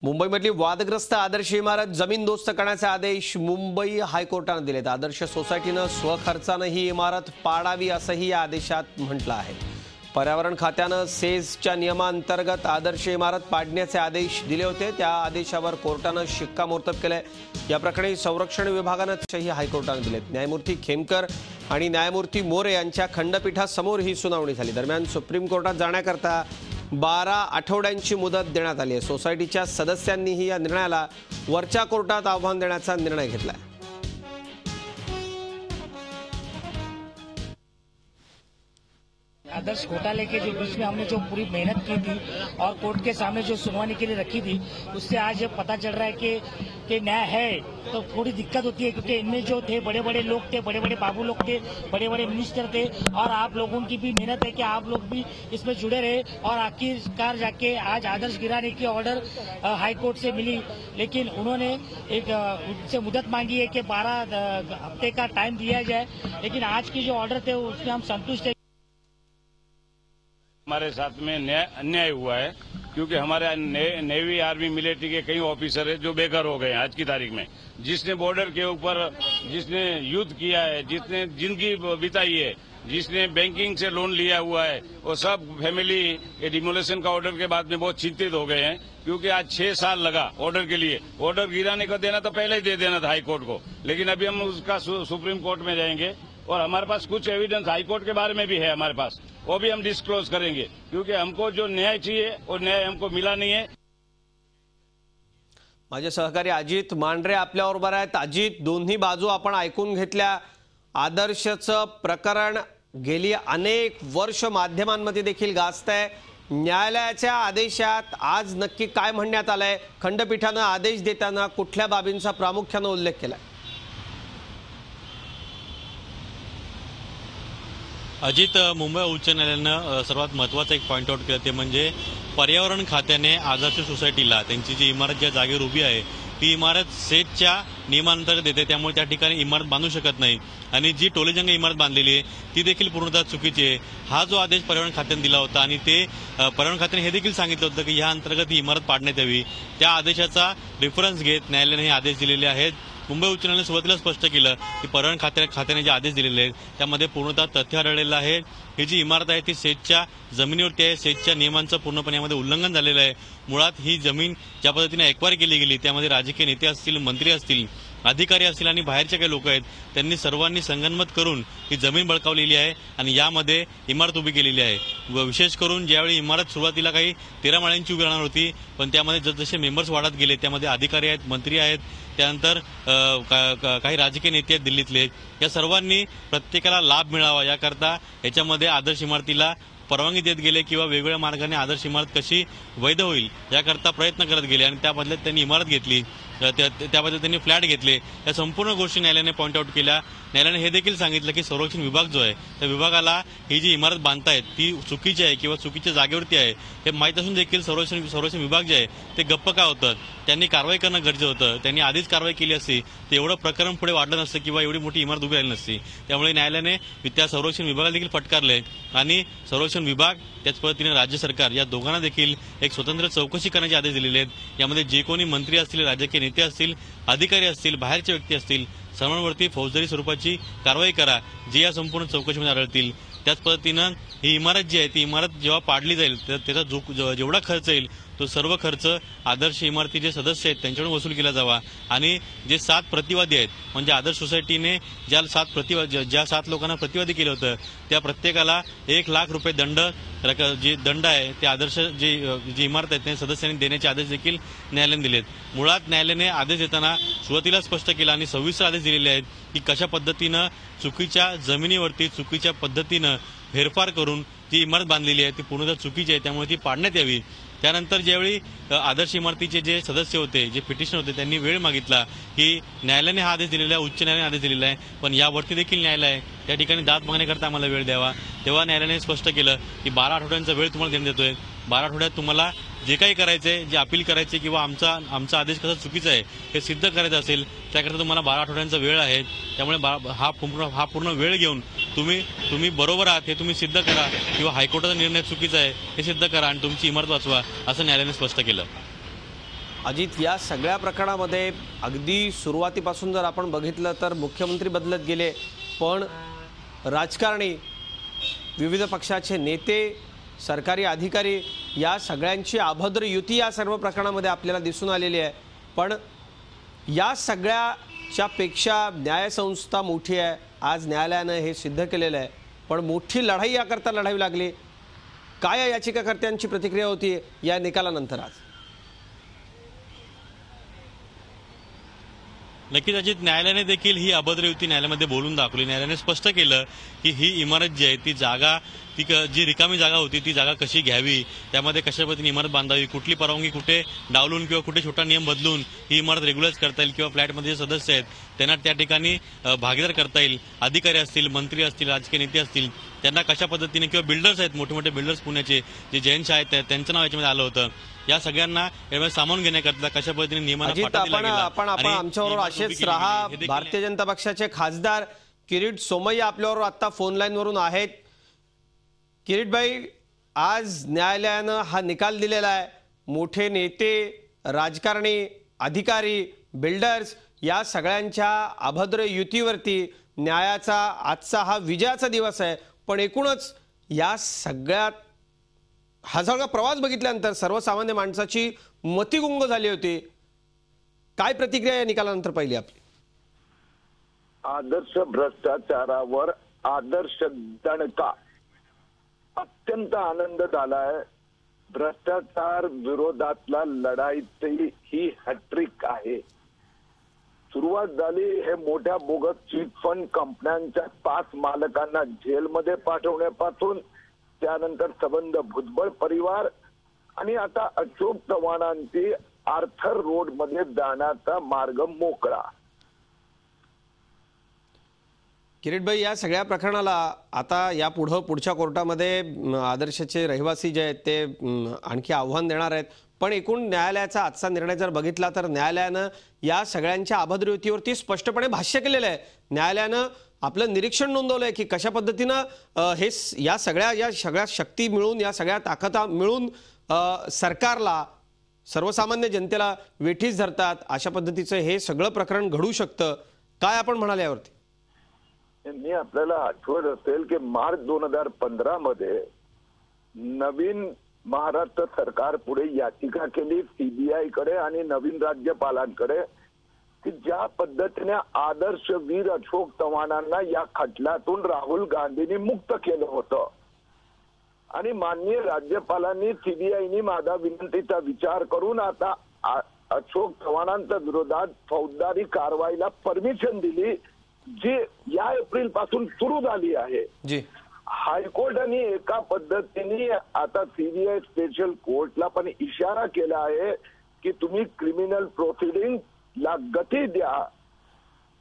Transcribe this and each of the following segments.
मुंबईमधली वादग्रस्त आदर्श इमारत जमीनदोस्त करण्याचे आदेश मुंबई हायकोर्टाने दिलेत। आदर्श सोसायटीने स्वखर्चाने ही इमारत पाडावी असंही या आदेशात म्हटलं आहे। पर्यावरण खात्याने सेसच्या नियमांतर्गत आदर्श इमारत पाडण्याचे आदेश दिले होते, त्या आदेशावर कोर्टाने शिक्कामोर्तब केले। या प्रकरणी संरक्षण विभागाने हायकोर्टाने दिलेत। न्यायमूर्ती खेमकर आणि न्यायमूर्ती मोरे यांच्या खंडपीठासमोर ही सुनावणी झाली। दरम्यान सुप्रीम कोर्टात जाण्याकरता 12 आठवड्यांची मुदत देण्यात आली आहे। सोसायटीच्या सदस्यांनीही या निर्णयाला वरच्या कोर्टात आव्हान देण्याचा निर्णय घेतलाय। आदर्श घोटाले के जो बीच में हमने जो पूरी मेहनत की थी और कोर्ट के सामने जो सुनवाई के लिए रखी थी, उससे आज पता चल रहा है कि न्याय है। तो थोड़ी दिक्कत होती है क्योंकि इनमें जो थे बड़े बड़े लोग थे, बड़े बड़े बाबू लोग थे, बड़े बड़े मिनिस्टर थे और आप लोगों की भी मेहनत है कि आप लोग भी इसमें जुड़े रहे और आखिरकार जाके आज आदर्श गिराने की ऑर्डर हाई कोर्ट से मिली। लेकिन उन्होंने एक उनसे मुदत मांगी है कि 12 हफ्ते का टाइम दिया जाए, लेकिन आज की जो ऑर्डर थे उसमें हम संतुष्ट है। हमारे साथ में अन्याय हुआ है क्योंकि हमारे नेवी आर्मी मिलिट्री के कई ऑफिसर है जो बेघर हो गए हैं आज की तारीख में। जिसने बॉर्डर के ऊपर जिसने युद्ध किया है, जिसने जिंदगी बिताई है, जिसने बैंकिंग से लोन लिया हुआ है, वो सब फैमिली ये डिमोलेशन का ऑर्डर के बाद में बहुत चिंतित हो गए हैं क्योंकि आज 6 साल लगा ऑर्डर के लिए। ऑर्डर गिराने को देना तो पहले ही दे देना था हाई कोर्ट को, लेकिन अभी हम उसका सुप्रीम कोर्ट में जाएंगे और हमारे पास कुछ एविडेंस हाई कोर्ट के बारे में भी है हमारे पास, वो भी हम डिस्क्लोज करेंगे क्योंकि हमको जो न्याय चाहिए वो न्याय हमको मिला नहीं है। माझे सहकारी अजित मांढरे आपल्याबरोबर आहेत। अजित, दोन्ही बाजू आपण ऐकून घेतल्या। आदर्शचं प्रकरण गेली अनेक वर्ष माध्यमांमध्ये देखील गाजतंय। न्यायालयाच्या आदेशात आज नक्की काय म्हणण्यात आलंय? खंडपीठाने आदेश देताना कुठल्या बाबींचा प्रामुख्याने उल्लेख केलाय? अजित, मुंबई उच्च न्यायालयानं सर्वात महत्त्वाचं एक पॉइंट आउट केलं ते म्हणजे पर्यावरण खात्याने आदर्श सोसायटीला त्यांची जी इमारत ज्या जागेवर उभी आहे ती इमारत सेटच्या नियमांतर्गत येते, त्यामुळे त्या ठिकाणी इमारत बांधू शकत नाही आणि जी टोलेजंग इमारत बांधलेली आहे ती देखील पूर्णतः चुकीची आहे। हा जो आदेश पर्यावरण खात्याने दिला होता आणि ते पर्यावरण खात्याने हे देखील सांगितलं होतं की या अंतर्गत ही इमारत पाडण्यात यावी, त्या आदेशाचा रेफरन्स घेत न्यायालयाने हे आदेश दिलेले आहेत। मुंबई उच्च न्यायालयाने सुरुवातीला स्पष्ट केलं की पर्यावरण खात्याने जे आदेश दिलेले आहेत त्यामध्ये पूर्णतः तथ्य आढळलेलं आहे। ही जी इमारत आहे ती सेटच्या जमिनीवरती आहे, सेटच्या नियमांचं पूर्णपणे यामध्ये उल्लंघन झालेलं आहे। मुळात ही जमीन ज्या पद्धतीने एक्वायर केली गेली त्यामध्ये राजकीय नेते असतील, मंत्री असतील, अधिकारी असतील आणि बाहेरचे काही लोक आहेत त्यांनी सर्वांनी संगनमत करून ही जमीन बळकावलेली आहे आणि यामध्ये इमारत उभी केलेली आहे। विशेष करून ज्यावेळी इमारत सुरुवातीला काही 13 माळ्यांची उभी राहणार होती, पण त्यामध्ये जसजसे मेंबर्स वाढत गेले त्यामध्ये अधिकारी आहेत, मंत्री आहेत, त्यानंतर काही राजकीय नेते आहेत दिल्लीतले, या सर्वांनी प्रत्येकाला लाभ मिळावा याकरता याच्यामध्ये आदर्श इमारतीला परवानगी देत गेले किंवा वेगवेगळ्या मार्गाने आदर्श इमारत कशी वैध होईल याकरता प्रयत्न करत गेले आणि त्या बदल्यात त्यांनी इमारत घेतली, त्याबद्दल त्यांनी फ्लॅट घेतले। या संपूर्ण गोष्टी न्यायालयाने पॉइंट आउट केल्या। न्यायालयाने हे देखील सांगितलं की संरक्षण विभाग जो आहे त्या विभागाला ही जी इमारत बांधतायत ती चुकीची आहे किंवा चुकीच्या जागेवरती आहे हे माहीत असून देखील संरक्षण विभाग जे आहे ते गप्प का होतं, त्यांनी कारवाई करणं गरजेचं होतं। त्यांनी आधीच कारवाई केली असती ते एवढं प्रकरण पुढे वाढलं नसतं किंवा एवढी मोठी इमारत उभी राहिली नसती। त्यामुळे न्यायालयाने त्या संरक्षण विभागाला देखील फटकारले आणि संरक्षण विभाग त्याच पद्धतीने राज्य सरकार या दोघांना देखील एक स्वतंत्र चौकशी करण्याचे आदेश दिलेले आहेत। यामध्ये जे कोणी मंत्री असतील, राजकीय नेते असतील, अधिकारी असतील, बाहेरचे व्यक्ती असतील, सर्वांवरती फौजदारी स्वरूपाची कारवाई करा जे या संपूर्ण चौकशीमध्ये आढळतील। त्याच पद्धतीनं ही इमारत जी आहे ती इमारत जेव्हा पाडली जाईल त्याचा जेवढा खर्च येईल तो सर्व खर्च आदर्श इमारतीचे सदस्य आहेत त्यांच्याकडून वसूल केला जावा आणि जे 7 प्रतिवादी आहेत म्हणजे आदर्श सोसायटीने ज्या 7 लोकांना प्रतिवादी केलं होतं त्या प्रत्येकाला 1 लाख रुपये जे दंड आहे ते आदर्श जी इमारत आहे त्या सदस्यांनी देण्याचे आदेश देखील न्यायालयाने दिलेत। मुळात न्यायालयाने आदेश देताना सुरुवातीला स्पष्ट केला आणि सविस्तर आदेश दिलेले आहेत की कशा पद्धतीनं चुकीच्या जमिनीवरती चुकीच्या पद्धतीनं फेरफार करून जी इमारत बांधलेली आहे ती पूर्णतः चुकीची आहे, त्यामुळे ती पाडण्यात यावी। त्यानंतर ज्यावेळी आदर्श इमारतीचे जे सदस्य होते, जे पिटिशनर होते, त्यांनी वेळ मागितला की न्यायालयाने हा आदेश दिलेला आहे, उच्च न्यायालयाने आदेश दिलेला आहे, पण यावरती देखील न्यायालय आहे त्या ठिकाणी दाद मागण्याकरता आम्हाला वेळ द्यावा। तेव्हा न्यायालयाने स्पष्ट केलं की 12 आठवड्यांचा वेळ तुम्हाला देण्यात येतोय। 12 आठवड्यात तुम्हाला जे काही करायचंय, जे अपील करायचे किंवा आमचा आदेश कसा चुकीचा आहे हे सिद्ध करायचं असेल त्याकरता तुम्हाला 12 आठवड्यांचा वेळ आहे। त्यामुळे हा पूर्ण वेळ घेऊन तुम्ही बरोबर आहात हे तुम्ही सिद्ध करा किंवा हायकोर्टाचा निर्णय चुकीचा आहे हे सिद्ध करा आणि तुमची इमारत वाचवा असं न्यायालयाने स्पष्ट केलं। अजित, या सगळ्या प्रकरणामध्ये अगदी सुरुवातीपासून जर आपण बघितलं तर मुख्यमंत्री बदलत गेले, पण राजकारणी, विविध पक्षाचे नेते, सरकारी अधिकारी या सगळ्यांची अभद्र युती या सर्व प्रकरणामध्ये आपल्याला दिसून आलेली आहे। पण या सगळ्याच्या पेक्षा न्यायसंस्था मोठी आहे। आज न्यायालयानं हे सिद्ध केलेलं आहे, पण मोठी लढाई याकरता लढावी लागली। काय या याचिकाकर्त्यांची प्रतिक्रिया होती या निकालानंतर? आज नक्कीच अजित, न्यायालयाने देखील ही अभद्र युती न्यायालयामध्ये बोलून दाखवली। न्यायालयाने स्पष्ट केलं की ही इमारत जी आहे ती जागा, जी रिकामी जागा होती ती जागा कशी घ्यावी, त्यामध्ये कशा पद्धतीने इमारत बांधावी, कुठली परवानगी कुठे डावलून किंवा कुठे छोटा नियम बदलून ही इमारत रेग्युलाइज करता येईल, किंवा फ्लॅटमध्ये जे सदस्य आहेत त्यांना त्या ठिकाणी भागीदार करता येईल, अधिकारी असतील, मंत्री असतील, राजकीय नेते असतील, त्यांना कशा पद्धतीने, किंवा बिल्डर्स आहेत, मोठे मोठे बिल्डर्स पुण्याचे जे जैन आहेत त्यांचं नाव याच्यामध्ये आलं होतं। या सगळ्यांना यामध्ये सामावून घेण्याकरता कशा पद्धतीने नियमांना आपण आमच्याबरोबर असेच राहा। भारतीय जनता पक्षाचे खासदार किरीट सोमय्या आपल्याबरोबर आता फोन लाईन वरून आहेत। किरीट भाई, आज न्यायालयानं हा निकाल दिलेला आहे। मोठे नेते, राजकारणी, अधिकारी, बिल्डर्स या सगळ्यांच्या अभद्र युतीवरती न्यायाचा आजचा हा विजयाचा दिवस आहे। पण एकूणच या सगळ्यात हा सगळा प्रवास बघितल्यानंतर सर्वसामान्य माणसाची मतिगुंग झाली होती। काय प्रतिक्रिया या निकालानंतर पहिली आपली? आदर्श भ्रष्टाचारावर आदर्श दणका, अत्यंत आनंद झालाय। भ्रष्टाचार विरोधातला लढाईतही ही हॅट्रिक आहे। सुरुवात झाली हे मोठ्या बोगस चिट फंड कंपन्यांच्या 5 मालकांना जेलमध्ये पाठवण्यापासून, त्यानंतर संबंध भुजबळ परिवार, आणि आता अशोक चव्हाणांची आर्थर रोड मध्ये जाण्याचा मार्ग मोकळा। किरीट भाई, या सगळ्या प्रकरणाला आता या पुढच्या कोर्टामध्ये आदर्शचे रहिवासी जे आहेत ते आणखी आव्हान देणार आहेत। पण एकूण न्यायालयाचा आजचा निर्णय जर बघितला तर न्यायालयानं या सगळ्यांच्या अभद्र युतीवरती स्पष्टपणे भाष्य केलेलं आहे। न्यायालयानं आपलं निरीक्षण नोंदवलंय की कशा पद्धतीनं हे या सगळ्या शक्ती मिळून, या सगळ्या ताकदा मिळून सरकारला, सर्वसामान्य जनतेला वेठीस धरतात। अशा पद्धतीचं हे सगळं प्रकरण घडू शकतं। काय आपण म्हणाले यावरती? मी आपल्याला आठवत असेल की मार्च 2015 मध्ये नवीन महाराष्ट्र सरकार पुढे याचिका केली सीबीआय कडे आणि नवीन राज्यपालांकडे की ज्या पद्धतीने आदर्शवीर अशोक चव्हाणांना या खटल्यातून राहुल गांधींनी मुक्त केलं होतं, आणि माननीय राज्यपालांनी, सीबीआयनी माझ्या विनंतीचा विचार करून आता अशोक चव्हाणांच्या विरोधात फौजदारी कारवाईला परमिशन दिली, जी या एप्रिल पासून सुरू झाली आहे। जी, हायकोर्टाने एका पद्धतीने आता सीबीआय स्पेशल कोर्टला पण इशारा केला आहे की तुम्ही क्रिमिनल प्रोसिडिंग ला गती द्या,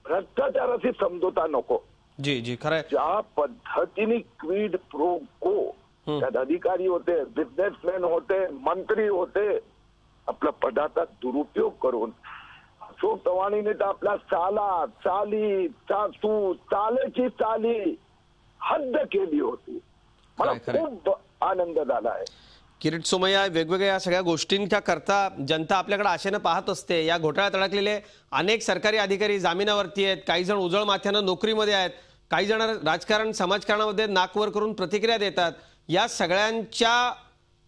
भ्रष्टाचाराशी समझोता नको। जी जी, खरं आहे। ज्या पद्धतीने क्विड प्रो को त्यात अधिकारी होते, बिझनेसमॅन होते, मंत्री होते, आपल्या पदाचा दुरुपयोग करून अशोक चव्हाणीने तर आपल्या चाली, चालेची चाली हद्द केली होती। मला खूप आनंद झाला आहे। किरीट सोमय्या, वेगवेगळ्या या सगळ्या गोष्टींच्या करता जनता आपल्याकडे आशेने पाहत असते। या घोटाळ्यात अडकलेले अनेक सरकारी अधिकारी जामिनावरती आहेत, काही जण उजळ माथ्यानं नोकरीमध्ये आहेत, काही जण राजकारण समाजकारणामध्ये नाकवर करून प्रतिक्रिया देतात। या सगळ्यांच्या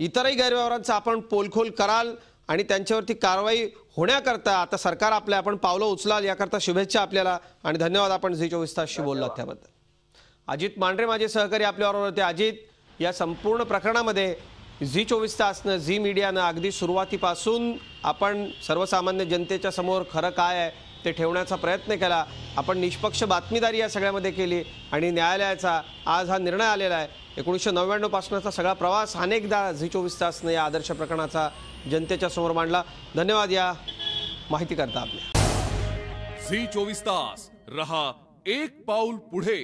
इतरही गैरव्यवहारांचा आपण पोलखोल कराल आणि त्यांच्यावरती कारवाई होण्याकरता आता सरकार आपण पावलं उचलाल याकरता शुभेच्छा आपल्याला आणि धन्यवाद। आपण झी24 तासशी बोललात त्याबद्दल। अजित मांढरे माझे सहकारी आपल्याबरोबर होते। अजित, या संपूर्ण प्रकरणामध्ये झी24 तासनं, झी मीडियानं अगदी सुरुवातीपासून आपण सर्वसामान्य जनतेच्या समोर खरं काय आहे ते ठेवण्याचा प्रयत्न केला। आपण निष्पक्ष बातमीदारी या सगळ्यामध्ये केली आणि न्यायालयाचा आज हा निर्णय आलेला आहे। 1999 पासूनचा सगळा प्रवास अनेकदा झी24 तासनं या आदर्श प्रकरणाचा जनतेच्या समोर मांडला। धन्यवाद या माहिती करता आपल्या। झी24 तास रहा एक पाऊल पुढे।